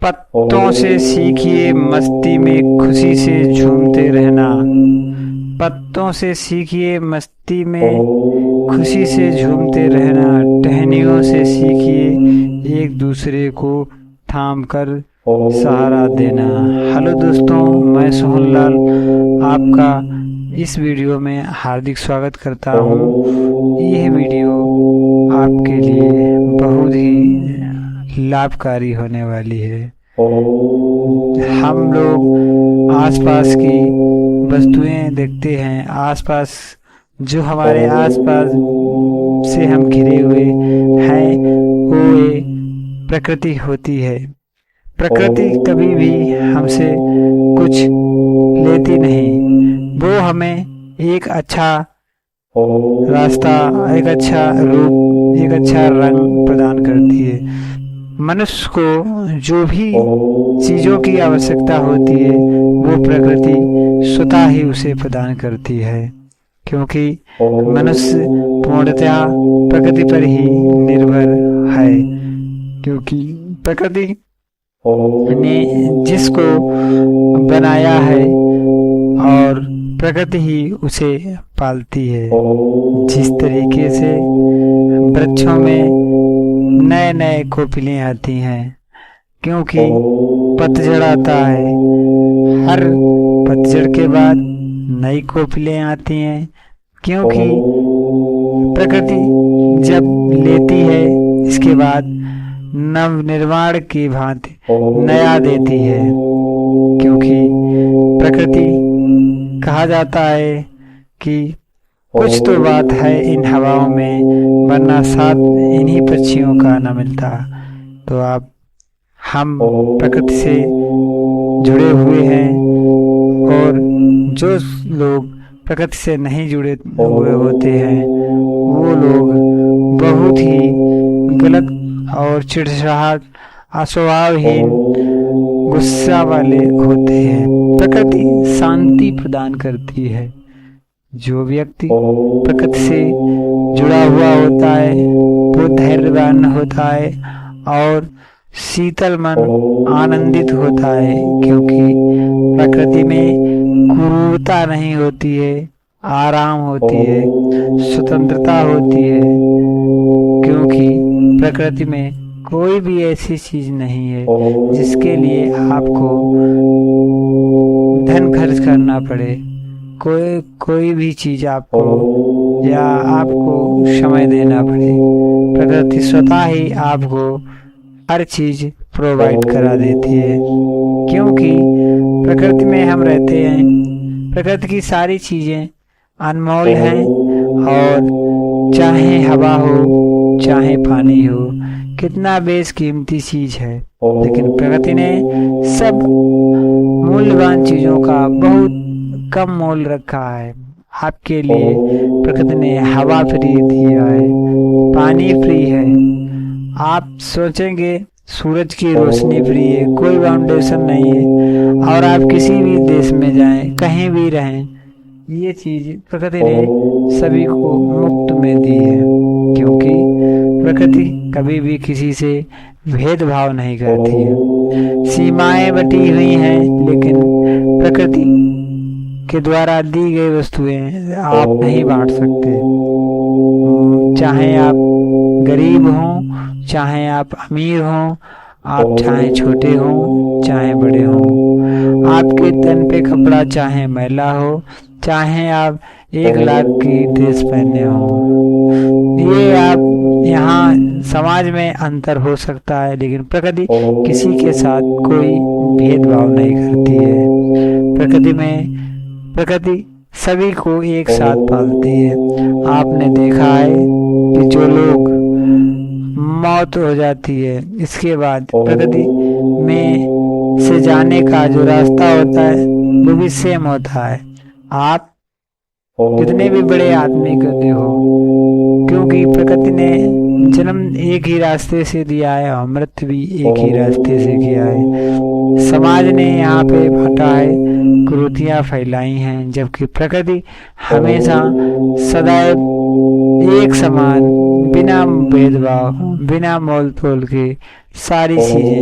पत्तों से सीखिए मस्ती में खुशी से झूमते रहना। पत्तों से सीखिए मस्ती में खुशी से झूमते रहना। टहनियों से सीखिए एक दूसरे को थाम कर सहारा देना। हेलो दोस्तों, मैं सोहनलाल आपका इस वीडियो में हार्दिक स्वागत करता हूँ। यह वीडियो आपके लिए बहुत ही लाभकारी होने वाली है। हम लोग आसपास की वस्तुएं देखते हैं, आसपास जो हमारे आसपास से हम घिरे हुए हैं वो ये प्रकृति होती है। प्रकृति कभी भी हमसे कुछ लेती नहीं, वो हमें एक अच्छा रास्ता, एक अच्छा रूप, एक अच्छा रंग प्रदान करती है। मनुष्य को जो भी चीज़ों की आवश्यकता होती है वो प्रकृति स्वतः ही उसे प्रदान करती है, क्योंकि मनुष्य पूर्णतः प्रकृति पर ही निर्भर है। क्योंकि प्रकृति ने जिसको बनाया है और प्रकृति ही उसे पालती है। जिस तरीके से वृक्षों में नए नए कोकिलें आती हैं, क्योंकि पतझड़ आता है, हर पतझड़ के बाद नई कोकिलें आती हैं, क्योंकि प्रकृति जब लेती है इसके बाद नव निर्माण की भांति नया देती है। क्योंकि प्रकृति कहा जाता है कि कुछ तो बात है इन हवाओं में, वरना साथ इन्हीं पक्षियों का न मिलता। तो आप हम प्रकृति से जुड़े हुए हैं, और जो लोग प्रकृति से नहीं जुड़े हुए होते हैं वो लोग बहुत ही गलत और चिड़चिड़ाहट, अस्वभावहीन, गुस्सा वाले होते हैं। प्रकृति शांति प्रदान करती है। जो व्यक्ति प्रकृति से जुड़ा हुआ होता है वो धैर्यवान होता है और शीतल मन आनंदित होता है, क्योंकि प्रकृति में क्रूरता नहीं होती है, आराम होती है, स्वतंत्रता होती है। क्योंकि प्रकृति में कोई भी ऐसी चीज नहीं है जिसके लिए आपको धन खर्च करना पड़े। कोई भी चीज आपको या आपको समय देना पड़े, प्रकृति स्वतः ही आपको हर चीज प्रोवाइड करा देती है। क्योंकि प्रकृति में हम रहते हैं, प्रकृति की सारी चीजें अनमोल हैं, और चाहे हवा हो चाहे पानी हो, कितना बेशकीमती चीज है, लेकिन प्रकृति ने सब मूल्यवान चीजों का बहुत कम मोल रखा है। आपके लिए प्रकृति ने हवा फ्री दिया है, पानी फ्री है। आप सोचेंगे सूरज की रोशनी फ्री है, कोई फाउंडेशन नहीं है, और आप किसी भी देश में जाएं, कहीं भी रहें, ये चीज प्रकृति ने सभी को मुफ्त में दी है। क्योंकि प्रकृति कभी भी किसी से भेदभाव नहीं करती है। सीमाएं बटी हुई हैं, लेकिन प्रकृति के द्वारा दी गई वस्तुएं आप नहीं बांट सकते। चाहे आप गरीब हों, चाहे आप अमीर हों, आप चाहे छोटे हों चाहे बड़े हों, आपके तन पे कपड़ा चाहे मैला हो, चाहे आप 1 लाख की ड्रेस पहने हो, ये आप यहाँ समाज में अंतर हो सकता है, लेकिन प्रकृति किसी के साथ कोई भेदभाव नहीं करती है। प्रकृति सभी को एक साथ पालती है। आपने देखा है कि जो लोग मौत हो जाती है, इसके बाद प्रकृति में से जाने का जो रास्ता होता है वो भी सेम होता है। आप कितने भी बड़े आदमी को देखो, क्योंकि प्रकृति ने जन्म एक ही रास्ते से दिया है और मृत्यु भी एक ही रास्ते से किया है। समाज ने यहाँ पे बांटा है, कुरीतियां फैलाई हैं, जबकि प्रकृति हमेशा सदैव एक समान, बिना भेदभाव, बिना मोल तोल के सारी चीजें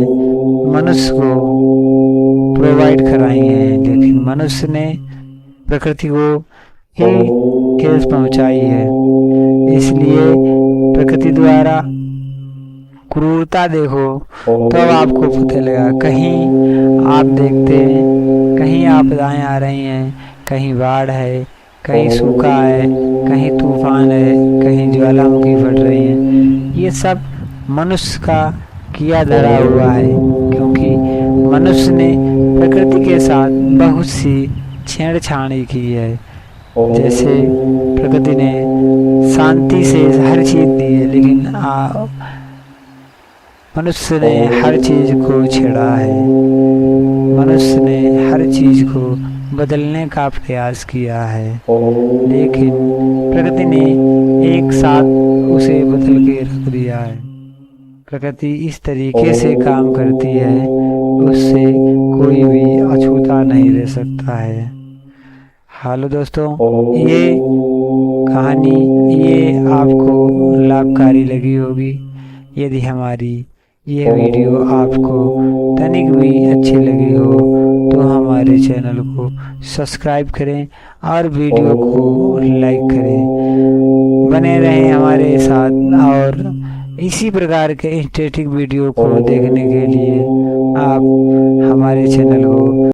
मनुष्य को प्रोवाइड कराई हैं। लेकिन मनुष्य ने प्रकृति को ही ठेस पहुंचाई है। इसलिए प्रकृति द्वारा क्रूरता देखो तब आपको पता लगा। कहीं आप देखते हैं, कहीं आपदाएं आ रही हैं, कहीं बाढ़ है, कहीं सूखा है, कहीं तूफान है, कहीं ज्वालामुखी फट रही है। ये सब मनुष्य का किया धरा हुआ है, क्योंकि मनुष्य ने प्रकृति के साथ बहुत सी छेड़छाड़ी की है। जैसे प्रकृति ने शांति से हर चीज दी है, लेकिन मनुष्य ने हर चीज को छेड़ा है। मनुष्य ने हर चीज को बदलने का प्रयास किया है, लेकिन प्रकृति ने एक साथ उसे बदल के रख दिया है। प्रकृति इस तरीके से काम करती है, उससे कोई भी अछूता नहीं रह सकता है। हेलो दोस्तों, ये कहानी ये आपको लाभकारी लगी होगी। यदि हमारी ये वीडियो आपको तनिक भी अच्छी लगी हो तो हमारे चैनल को सब्सक्राइब करें और वीडियो को लाइक करें। बने रहें हमारे साथ और इसी प्रकार के इंटरेस्टिंग वीडियो को देखने के लिए आप हमारे चैनल को